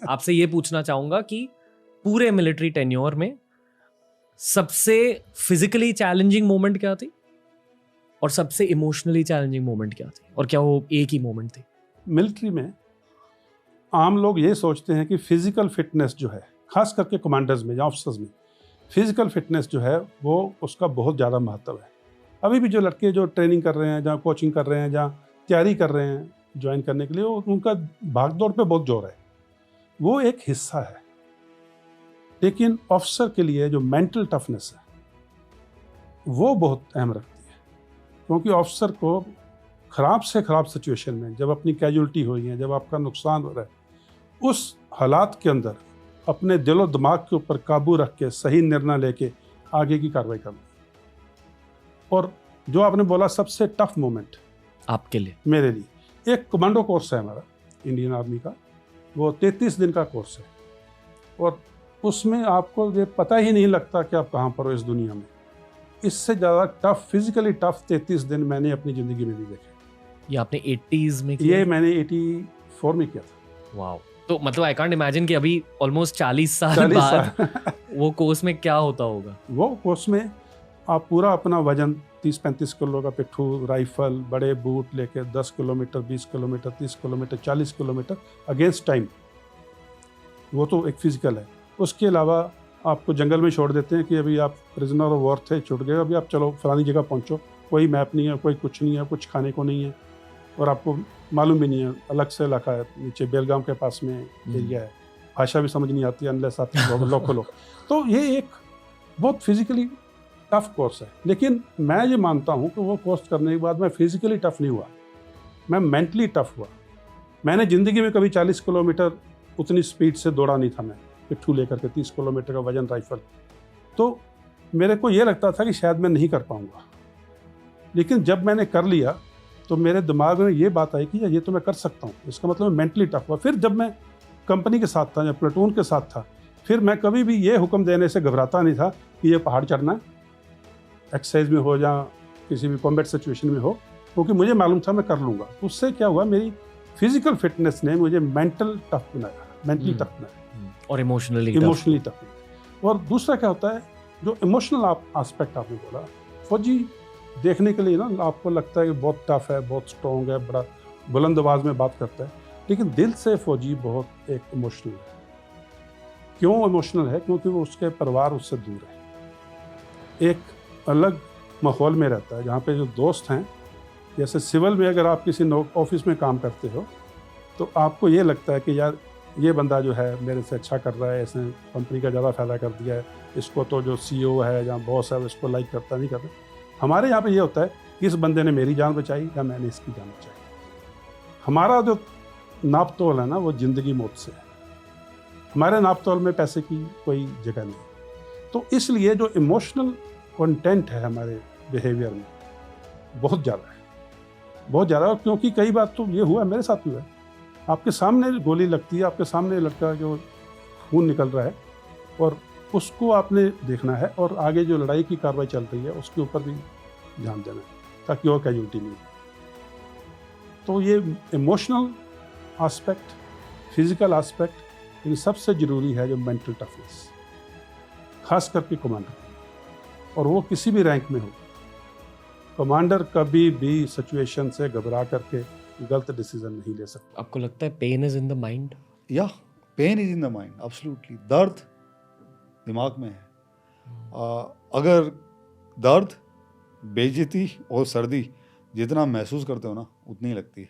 आपसे ये पूछना चाहूंगा कि पूरे मिलिट्री टेन्योर में सबसे फिजिकली चैलेंजिंग मोमेंट क्या थी और सबसे इमोशनली चैलेंजिंग मोमेंट क्या थी, और क्या वो एक ही मोमेंट थी? मिलिट्री में आम लोग ये सोचते हैं कि फिजिकल फिटनेस जो है, खास करके कमांडर्स में या ऑफिसर्स में, फिजिकल फिटनेस जो है वो उसका बहुत ज़्यादा महत्व है। अभी भी जो लड़के जो ट्रेनिंग कर रहे हैं, जहाँ कोचिंग कर रहे हैं, जहाँ तैयारी कर रहे हैं ज्वाइन करने के लिए, उनका भागदौड़ पे बहुत जोर है, वो एक हिस्सा है। लेकिन ऑफिसर के लिए जो मेंटल टफनेस है वो बहुत अहम रखती है, क्योंकि ऑफिसर को ख़राब से ख़राब सिचुएशन में, जब अपनी कैजुअल्टी हुई है, जब आपका नुकसान हो रहा है, उस हालात के अंदर अपने दिलो दिमाग के ऊपर काबू रख के सही निर्णय लेके आगे की कार्रवाई करना। और जो आपने बोला सबसे टफ मोमेंट आपके लिए? मेरे लिए, एक कमांडो कोर्स है हमारा इंडियन आर्मी का, वो 33 दिन का कोर्स है, और उसमें आपको ये पता ही नहीं लगता कि आप कहाँ पर हो इस दुनिया में। इससे ज़्यादा टफ, फिजिकली टफ 33 दिन मैंने अपनी ज़िंदगी में नहीं देखे। ये आपने 80s में किया? ये मैंने 84 में किया था। वाओ। तो मतलब आई कांट इमेजिन कि अभी ऑलमोस्ट 40 साल बाद वो कोर्स में क्या होता होगा। वो कोर्स में आप पूरा अपना वजन 30-35 किलो का पिट्ठू, राइफल, बड़े बूट लेके 10 kilometre, 20 kilometre, 30 kilometre, 40 kilometre against time, वो तो एक फिजिकल है। उसके अलावा आपको जंगल में छोड़ देते हैं कि अभी आप प्रिजनर ऑफ वॉर थे, छूट गए, अभी आप चलो फलानी जगह पहुंचो, कोई मैप नहीं है, कोई कुछ नहीं है, कुछ खाने को नहीं है, और आपको मालूम भी नहीं है, अलग से इलाका है, नीचे बेलगाम के पास में एरिया है, भाषा भी समझ नहीं आती अनलेस आप लोकल हो। तो ये एक बहुत फिजिकली टफ कोर्स है। लेकिन मैं ये मानता हूँ कि वो कोर्स करने के बाद मैं फिजिकली टफ नहीं हुआ, मैं मेंटली टफ हुआ। मैंने ज़िंदगी में कभी 40 किलोमीटर उतनी स्पीड से दौड़ा नहीं था, मैं पिट्ठू लेकर के 30 किलोमीटर का वजन, राइफल। तो मेरे को ये लगता था कि शायद मैं नहीं कर पाऊँगा, लेकिन जब मैंने कर लिया तो मेरे दिमाग में ये बात आई कि ये तो मैं कर सकता हूँ, इसका मतलब मैं मेंटली टफ हुआ। फिर जब मैं कंपनी के साथ था या प्लेटून के साथ था, फिर मैं कभी भी ये हुक्म देने से घबराता नहीं था कि ये पहाड़ चढ़ना है, एक्सरसाइज में हो या किसी भी कॉम्बैट सिचुएशन में हो, क्योंकि मुझे मालूम था मैं कर लूँगा। उससे क्या हुआ, मेरी फिजिकल फिटनेस ने मुझे मेंटल टफ बनाया, मेंटली टफ बनाया और इमोशनली टफ। और दूसरा क्या होता है, जो इमोशनल एस्पेक्ट आपने बोला, फौजी देखने के लिए ना आपको लगता है कि बहुत टफ है, बहुत स्ट्रॉन्ग है, बड़ा बुलंद आवाज़ में बात करता है, लेकिन दिल से फौजी बहुत एक इमोशनल है। क्यों इमोशनल है? क्योंकि वो उसके परिवार उससे दूर है, एक अलग माहौल में रहता है, जहाँ पे जो दोस्त हैं, जैसे सिविल में अगर आप किसी ऑफिस में काम करते हो तो आपको ये लगता है कि यार ये बंदा जो है मेरे से अच्छा कर रहा है, इसने कंपनी का ज़्यादा फ़ायदा कर दिया है, इसको तो जो CEO है या बॉस है इसको लाइक करता नहीं करता। हमारे यहाँ पे ये होता है कि इस बंदे ने मेरी जान बचाई या मैंने इसकी जान बचाई। हमारा जो नाप तोल है ना, वो ज़िंदगी मौत से है। हमारे नाप तोल में पैसे की कोई जगह नहीं। तो इसलिए जो इमोशनल कंटेंट है हमारे बिहेवियर में बहुत ज़्यादा है, बहुत ज़्यादा। क्योंकि कई बार तो ये हुआ, मेरे साथ हुआ है, आपके सामने गोली लगती है, आपके सामने लड़का जो खून निकल रहा है, और उसको आपने देखना है, और आगे जो लड़ाई की कार्रवाई चल रही है उसके ऊपर भी ध्यान देना है ताकि और कैजुअल्टी नहीं। तो ये इमोशनल एस्पेक्ट, फिजिकल एस्पेक्ट, इन सबसे ज़रूरी है जो मेंटल टफनेस, खास करके कमांडर, और वो किसी भी रैंक में हो। कमांडर कभी भी सिचुएशन से घबरा करके गलत डिसीजन नहीं ले सकता। आपको लगता है pain is in the mind? या pain is in the mind, absolutely. दर्द दिमाग में है। अगर दर्द, बेइज्जती और सर्दी जितना महसूस करते हो ना, उतनी लगती है।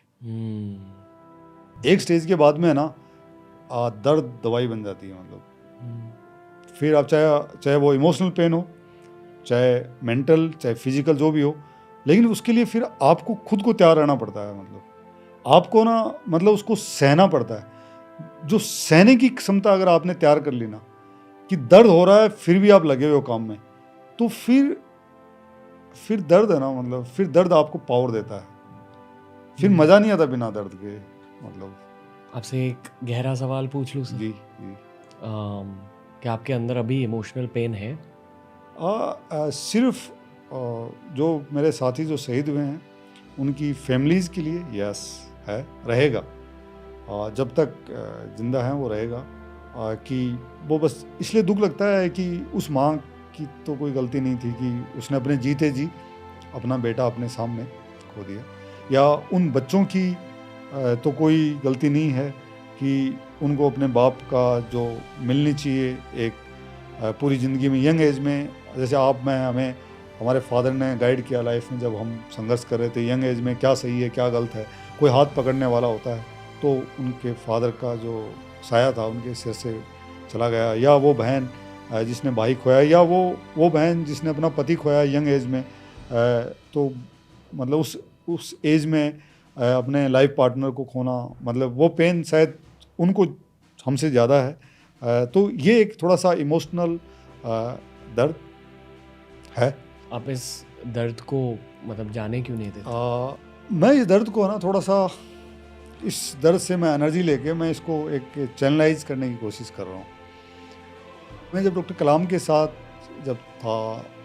एक स्टेज के बाद में है ना, दर्द दवाई बन जाती है। मतलब फिर आप चाहे वो इमोशनल पेन हो, चाहे मेंटल, चाहे फिजिकल, जो भी हो, लेकिन उसके लिए फिर आपको खुद को तैयार रहना पड़ता है। मतलब आपको ना, मतलब उसको सहना पड़ता है। जो सहने की क्षमता अगर आपने तैयार कर ली ना, कि दर्द हो रहा है फिर भी आप लगे हुए हो काम में, तो फिर दर्द है ना, मतलब फिर दर्द आपको पावर देता है, फिर मज़ा नहीं आता बिना दर्द के। मतलब आपसे एक गहरा सवाल पूछ लूँ सर? जी। क्या आपके अंदर अभी इमोशनल पेन है? सिर्फ जो मेरे साथी जो शहीद हुए हैं उनकी फैमिलीज़ के लिए यस है, रहेगा। जब तक ज़िंदा हैं वो रहेगा, कि वो बस इसलिए दुख लगता है कि उस माँ की तो कोई गलती नहीं थी कि उसने अपने जीते जी अपना बेटा अपने सामने खो दिया, या उन बच्चों की तो कोई गलती नहीं है कि उनको अपने बाप का जो मिलनी चाहिए एक पूरी ज़िंदगी में यंग एज में, जैसे आप मैं हमें हमारे फादर ने गाइड किया लाइफ में, जब हम संघर्ष कर रहे थे यंग एज में क्या सही है क्या गलत है, कोई हाथ पकड़ने वाला होता है, तो उनके फादर का जो साया था उनके सिर से चला गया, या वो बहन जिसने भाई खोया, या वो बहन जिसने अपना पति खोया यंग एज में, तो मतलब उस एज में अपने लाइफ पार्टनर को खोना, मतलब वो पेन शायद उनको हमसे ज़्यादा है। तो ये एक थोड़ा सा इमोशनल दर्द है। आप इस दर्द को मतलब जाने क्यों नहीं देते? मैं इस दर्द को ना थोड़ा सा, इस दर्द से मैं एनर्जी लेके मैं इसको एक चैनलाइज करने की कोशिश कर रहा हूँ। मैं जब डॉक्टर कलाम के साथ जब था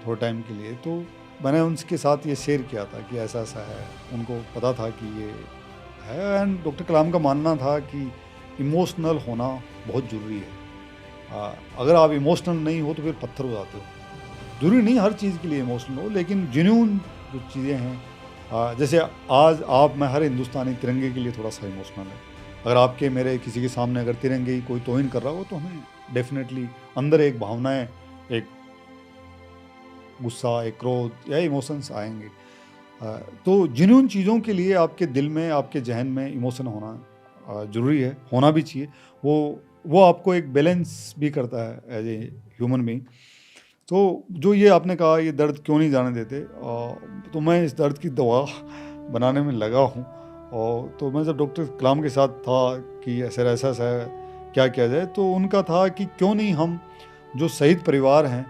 थोड़े टाइम के लिए, तो मैंने उनके साथ ये शेयर किया था कि ऐसा ऐसा है, उनको पता था कि ये है, एंड डॉक्टर कलाम का मानना था कि इमोशनल होना बहुत ज़रूरी है। अगर आप इमोशनल नहीं हो तो फिर पत्थर हो जाते हो। ज़रूरी नहीं हर चीज़ के लिए इमोशनल हो, लेकिन जेन्युइन जो चीज़ें हैं, जैसे आज आप मैं हर हिंदुस्तानी तिरंगे के लिए थोड़ा सा इमोशनल है। अगर आपके मेरे किसी के सामने अगर तिरंगे की कोई तौहीन कर रहा हो तो हमें डेफिनेटली अंदर एक भावनाएं, एक गुस्सा, एक क्रोध या इमोशंस आएंगे। तो जेन्युइन चीज़ों के लिए आपके दिल में, आपके जहन में इमोशन होना ज़रूरी है, होना भी चाहिए। वो आपको एक बैलेंस भी करता है एज ए ह्यूमन बीइंग। तो जो ये आपने कहा ये दर्द क्यों नहीं जाने देते, तो मैं इस दर्द की दवा बनाने में लगा हूँ। और तो मैं जब डॉक्टर कलाम के साथ था कि ऐसा ऐसा क्या किया जाए, तो उनका था कि क्यों नहीं हम जो शहीद परिवार हैं,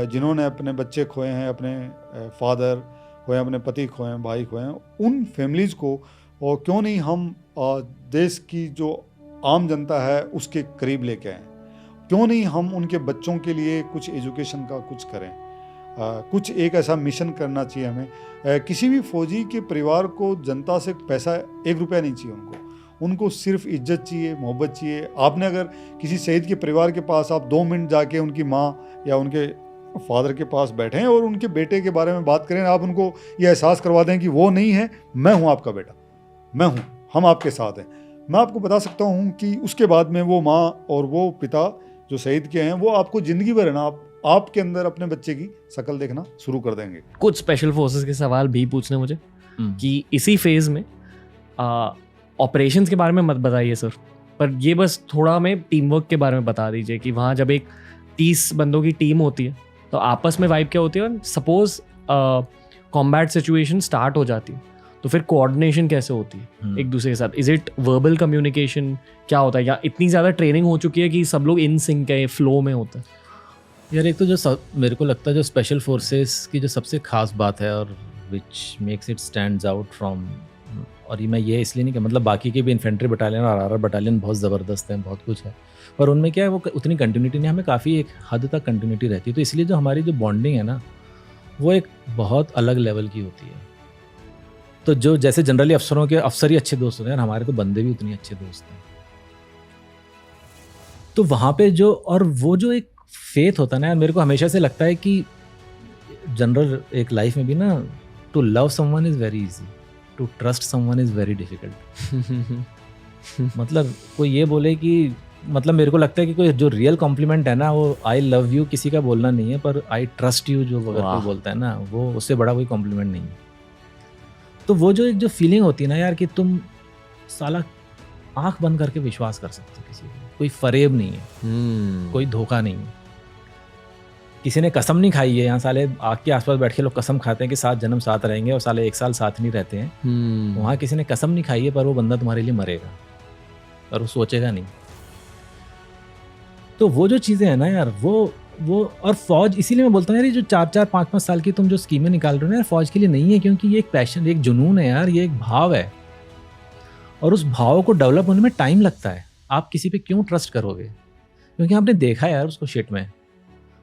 जिन्होंने अपने बच्चे खोए हैं, अपने फादर खोए, अपने पति खोए हैं, भाई खोए हैं, उन फैमिलीज़ को, और क्यों नहीं हम देश की जो आम जनता है उसके करीब लेके आएँ। क्यों नहीं हम उनके बच्चों के लिए कुछ एजुकेशन का कुछ करें, कुछ एक ऐसा मिशन करना चाहिए हमें। किसी भी फौजी के परिवार को जनता से पैसा 1 रुपया नहीं चाहिए, उनको सिर्फ इज्जत चाहिए, मोहब्बत चाहिए। आपने अगर किसी शहीद के परिवार के पास आप 2 मिनट जाके उनकी माँ या उनके फादर के पास बैठें और उनके बेटे के बारे में बात करें, आप उनको ये एहसास करवा दें कि वो नहीं है, मैं हूँ आपका बेटा, मैं हूँ, हम आपके साथ हैं। मैं आपको बता सकता हूँ कि उसके बाद में वो माँ और वो पिता जो शहीद के हैं, वो आपको ज़िंदगी भर ना आपके अंदर अपने बच्चे की शक्ल देखना शुरू कर देंगे। कुछ स्पेशल फोर्सेस के सवाल भी पूछने मुझे कि इसी फेज में ऑपरेशंस के बारे में मत बताइए सर, पर ये बस थोड़ा हमें टीम वर्क के बारे में बता दीजिए कि वहाँ जब एक 30 बंदों की टीम होती है तो आपस में वाइब क्या होती है, सपोज कॉम्बैट सिचुएशन स्टार्ट हो जाती है तो फिर कोऑर्डिनेशन कैसे होती है एक दूसरे के साथ? इज इट वर्बल कम्युनिकेशन, क्या होता है, या इतनी ज़्यादा ट्रेनिंग हो चुकी है कि सब लोग इन सिंक है, फ्लो में होता है? यार एक तो जो मेरे को लगता है जो स्पेशल फोर्सेस की जो सबसे खास बात है और which makes it stands out from, और मैं ये इसलिए नहीं कि मतलब बाकी के भी इन्फेंट्री बटालियन और आरआर बटालियन बहुत ज़बरदस्त हैं, बहुत कुछ है, पर उनमें क्या है वो उतनी कंटिन्यूटी नहीं, हमें काफ़ी एक हद तक कंटिन्यूटी रहती है। तो इसलिए जो हमारी जो बॉन्डिंग है ना वो एक बहुत अलग लेवल की होती है। तो जो जैसे जनरली अफसरों के अफसर ही अच्छे दोस्त होते हैं, हमारे तो बंदे भी उतने अच्छे दोस्त हैं। तो वहाँ पे जो, और वो जो एक फेथ होता है ना, मेरे को हमेशा से लगता है कि जनरल एक लाइफ में भी ना, to love someone is very easy, to trust someone is very difficult. मतलब कोई ये बोले कि, मतलब मेरे को लगता है कि कोई जो रियल कॉम्प्लीमेंट है ना वो आई लव यू किसी का बोलना नहीं है, पर आई ट्रस्ट यू जो अगर कोई बोलता है ना, वो उससे बड़ा कोई कॉम्प्लीमेंट नहीं है। तो वो जो एक जो फीलिंग होती है ना यार कि तुम साला आंख बंद करके विश्वास कर सकते हो किसी को, कोई फरेब नहीं है, कोई धोखा नहीं है। किसी ने कसम नहीं खाई है, यहाँ साले आग के आसपास बैठ के लोग कसम खाते हैं कि 7 जन्म साथ रहेंगे और साले 1 साल साथ नहीं रहते हैं। वहाँ किसी ने कसम नहीं खाई है, पर वो बंदा तुम्हारे लिए मरेगा और वो सोचेगा नहीं। तो वो जो चीज़ें हैं ना यार, वो और फौज, इसीलिए मैं बोलता हूँ यार ये जो 4-4, 5-5 साल की तुम जो स्कीमें निकाल रहे हो ना यार, फौज के लिए नहीं है, क्योंकि ये एक पैशन, एक जुनून है यार, ये एक भाव है और उस भाव को डेवलप होने में टाइम लगता है। आप किसी पे क्यों ट्रस्ट करोगे? क्योंकि आपने देखा है यार उसको शिट में,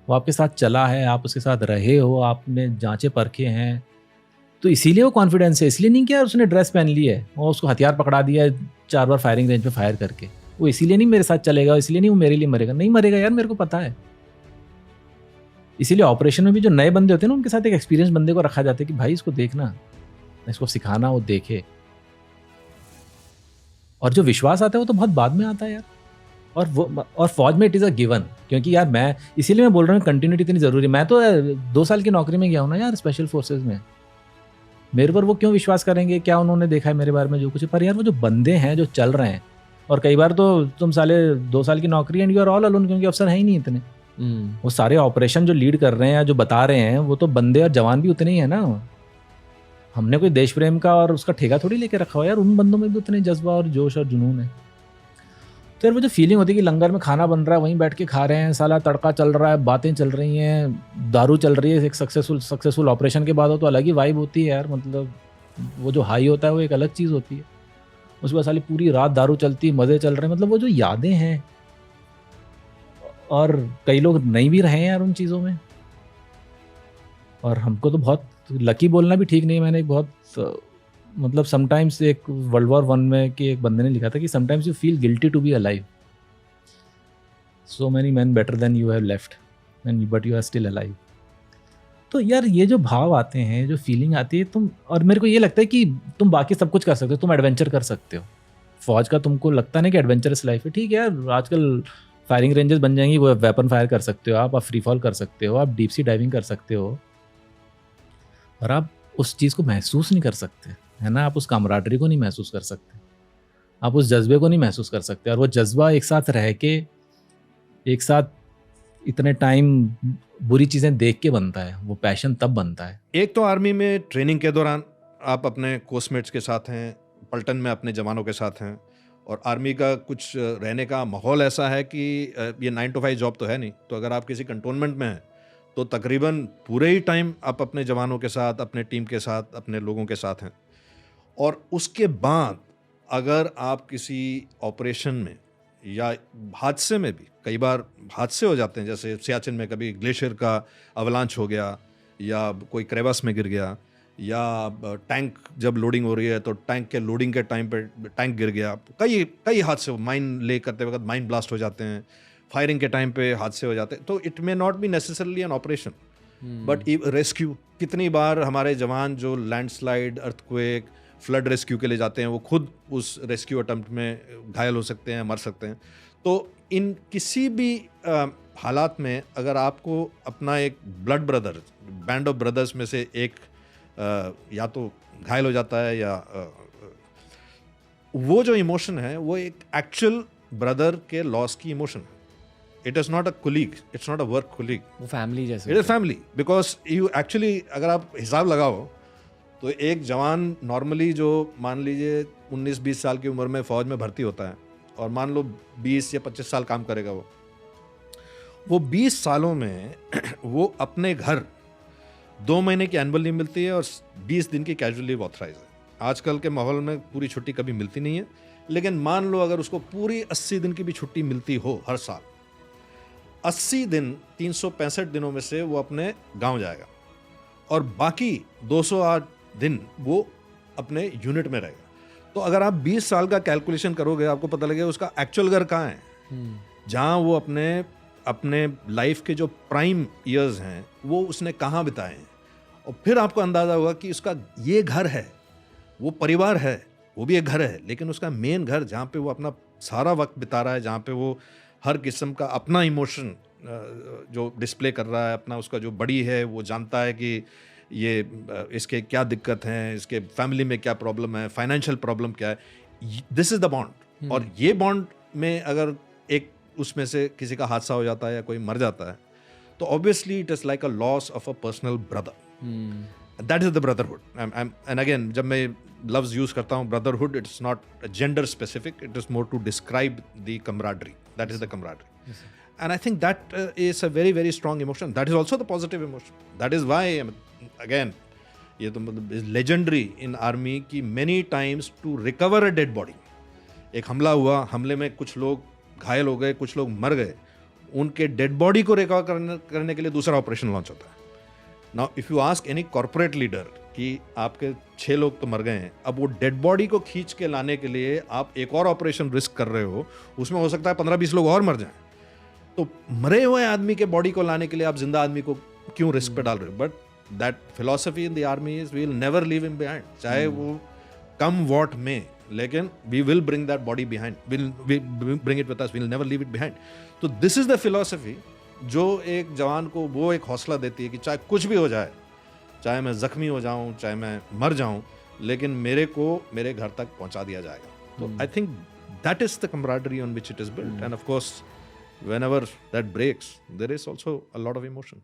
वो आपके साथ चला है, आप उसके साथ रहे हो, आपने जांचे परखे हैं, तो इसीलिए वो कॉन्फिडेंस है। इसलिए नहीं कि यार उसने ड्रेस पहन ली है और उसको हथियार पकड़ा दिया है 4 बार फायरिंग रेंज पे फायर करके, वो इसीलिए नहीं मेरे साथ चलेगा, इसलिए नहीं वो मेरे लिए मरेगा, नहीं मरेगा यार, मेरे को पता है। इसीलिए ऑपरेशन में भी जो नए बंदे होते हैं ना, उनके साथ एक एक्सपीरियंस बंदे को रखा जाता है कि भाई इसको देखना, इसको सिखाना, वो देखे। और जो विश्वास आता है वो तो बहुत बाद में आता है यार। और फौज में इट इज़ अ गिवन, क्योंकि यार मैं इसीलिए मैं बोल रहा हूँ कंटिन्यूटी इतनी ज़रूरी है। मैं तो 2 साल की नौकरी में गया हूँ ना यार स्पेशल फोर्सेज में, मेरे पर वो क्यों विश्वास करेंगे, क्या उन्होंने देखा है मेरे बारे में जो कुछ है। पर यार वो जो बंदे हैं जो चल रहे हैं, और कई बार तो तुम साले 2 साल की नौकरी and you are all alone, क्योंकि अफसर है ही नहीं इतने। वो सारे ऑपरेशन जो लीड कर रहे हैं या जो बता रहे हैं, वो तो बंदे और जवान भी उतने ही है ना। हमने कोई देश प्रेम का और उसका ठेका थोड़ी लेके रखा हो यार, उन बंदों में भी उतने जज्बा और जोश और जुनून है। तो यार वो जो फीलिंग होती है कि लंगर में खाना बन रहा है, वहीं बैठ के खा रहे हैं, साला तड़का चल रहा है, बातें चल रही हैं, दारू चल रही है, एक सक्सेसफुल ऑपरेशन के बाद हो तो अलग ही वाइब होती है यार। मतलब वो जो हाई होता है वो एक अलग चीज़ होती है। उसके बाद साली पूरी रात दारू चलती, मज़े चल रहे हैं, मतलब वो जो यादें हैं, और कई लोग नहीं भी रहे हैं यार उन चीज़ों में। और हमको तो बहुत लकी बोलना भी ठीक नहीं है। मैंने एक बहुत मतलब समटाइम्स एक वर्ल्ड वॉर 1 में कि एक बंदे ने लिखा था कि sometimes you feel guilty to be alive, so many man better than you have left and but you are still alive. तो यार ये जो भाव आते हैं, जो फीलिंग आती है तुम, और मेरे को ये लगता है कि तुम बाकी सब कुछ कर सकते हो, तुम एडवेंचर कर सकते हो। फौज का तुमको लगता नहीं कि एडवेंचरस लाइफ है, ठीक है यार, आजकल फायरिंग रेंजेस बन जाएंगी, वो वेपन फायर कर सकते हो आप फ्री फॉल कर सकते हो, आप डीप सी डाइविंग कर सकते हो, और आप उस चीज़ को महसूस नहीं कर सकते, है ना। आप उस कामराडरी को नहीं महसूस कर सकते, आप उस जज्बे को नहीं महसूस कर सकते। और वो जज्बा एक साथ रह के, एक साथ इतने टाइम बुरी चीज़ें देख के बनता है, वो पैशन तब बनता है। एक तो आर्मी में ट्रेनिंग के दौरान आप अपने कोर्समेट्स के साथ हैं, पलटन में अपने जवानों के साथ हैं, और आर्मी का कुछ रहने का माहौल ऐसा है कि ये 9 to 5 जॉब तो है नहीं। तो अगर आप किसी कंटोनमेंट में हैं तो तकरीबन पूरे ही टाइम आप अपने जवानों के साथ, अपने टीम के साथ, अपने लोगों के साथ हैं। और उसके बाद अगर आप किसी ऑपरेशन में या हादसे में भी, कई बार हादसे हो जाते हैं, जैसे सियाचिन में कभी ग्लेशियर का अवलांच हो गया, या कोई क्रेवास में गिर गया, या टैंक जब लोडिंग हो रही है तो टैंक के लोडिंग के टाइम पे टैंक गिर गया, कई हादसे, माइन ले करते वक्त माइन ब्लास्ट हो जाते हैं, फायरिंग के टाइम पे हादसे हो जाते हैं। तो it may not be necessarily an operation but rescue. कितनी बार हमारे जवान जो लैंडस्लाइड, अर्थक्वेक, फ्लड रेस्क्यू के लिए जाते हैं, वो खुद उस रेस्क्यू अटेम्प्ट में घायल हो सकते हैं, मर सकते हैं। तो इन किसी भी हालात में अगर आपको अपना एक blood brother, band of brothers में से एक या तो घायल हो जाता है, या वो जो इमोशन है वो एक एक्चुअल ब्रदर के लॉस की इमोशन है। It is not a colleague, it's not a work colleague, वो फैमिली जैसे, it is family. Because you actually अगर आप हिसाब लगाओ तो एक जवान नॉर्मली जो मान लीजिए 19-20 साल की उम्र में फ़ौज में भर्ती होता है, और मान लो 20 या 25 साल काम करेगा, वो 20 सालों में वो अपने घर 2 महीने की एनुअल लीव मिलती है और 20 दिन की कैजुअल लीव ऑथराइज है। आजकल के माहौल में पूरी छुट्टी कभी मिलती नहीं है, लेकिन मान लो अगर उसको पूरी 80 दिन की भी छुट्टी मिलती हो हर साल, 80 दिन 365 दिनों में से वो अपने गांव जाएगा, और बाकी 208 दिन वो अपने यूनिट में रहेगा। तो अगर आप 20 साल का कैलकुलेशन करोगे, आपको पता लगेगा उसका एक्चुअल घर कहाँ है, जहाँ वो अपने लाइफ के जो प्राइम ईयर्स हैं वो उसने कहाँ बिताए हैं। और फिर आपको अंदाज़ा होगा कि उसका ये घर है, वो परिवार है, वो भी एक घर है, लेकिन उसका मेन घर जहाँ पे वो अपना सारा वक्त बिता रहा है, जहाँ पे वो हर किस्म का अपना इमोशन जो डिस्प्ले कर रहा है, अपना उसका जो बड़ी है, वो जानता है कि ये इसके क्या दिक्कत हैं, इसके फैमिली में क्या प्रॉब्लम है, फाइनेंशियल प्रॉब्लम क्या है। This is the bond. और ये बॉन्ड में अगर एक उसमें से किसी का हादसा हो जाता है या कोई मर जाता है, तो obviously it is like a loss of a personal brother. That is the brotherhood. And again जब मैं लफ्ज़ यूज़ करता हूँ brotherhood, it's not gender specific, it is more to describe the camaraderie. That is the camaraderie. And I think that is a very, very strong emotion. That is also the positive emotion. That is why, again, ये तो मतलब is legendary in army कि many times to recover a dead body, एक हमला हुआ, हमले में कुछ लोग घायल हो गए, कुछ लोग मर गए, उनके डेड बॉडी को रिकवर करने के लिए दूसरा ऑपरेशन लॉन्च होता है। Now, if you ask any corporate leader कि आपके 6 लोग तो मर गए हैं, अब वो डेड बॉडी को खींच के लाने के लिए आप एक और ऑपरेशन रिस्क कर रहे हो, उसमें हो सकता है 15-20 लोग और मर जाएं। तो मरे हुए आदमी के बॉडी को लाने के लिए आप जिंदा आदमी को क्यों रिस्क पे डाल रहे हो? But that philosophy in the army is we will never leave him behind, चाहे वो कम व्हाट में, लेकिन we will bring that body behind, will bring it with us, we will never leave it behind. तो this is the philosophy जो एक जवान को वो एक हौसला देती है कि चाहे कुछ भी हो जाए, चाहे मैं जख्मी हो जाऊं, चाहे मैं मर जाऊं, लेकिन मेरे को मेरे घर तक पहुंचा दिया जाएगा। तो I think that is the camaraderie on which it is built, and of course whenever that breaks there is also a lot of emotion.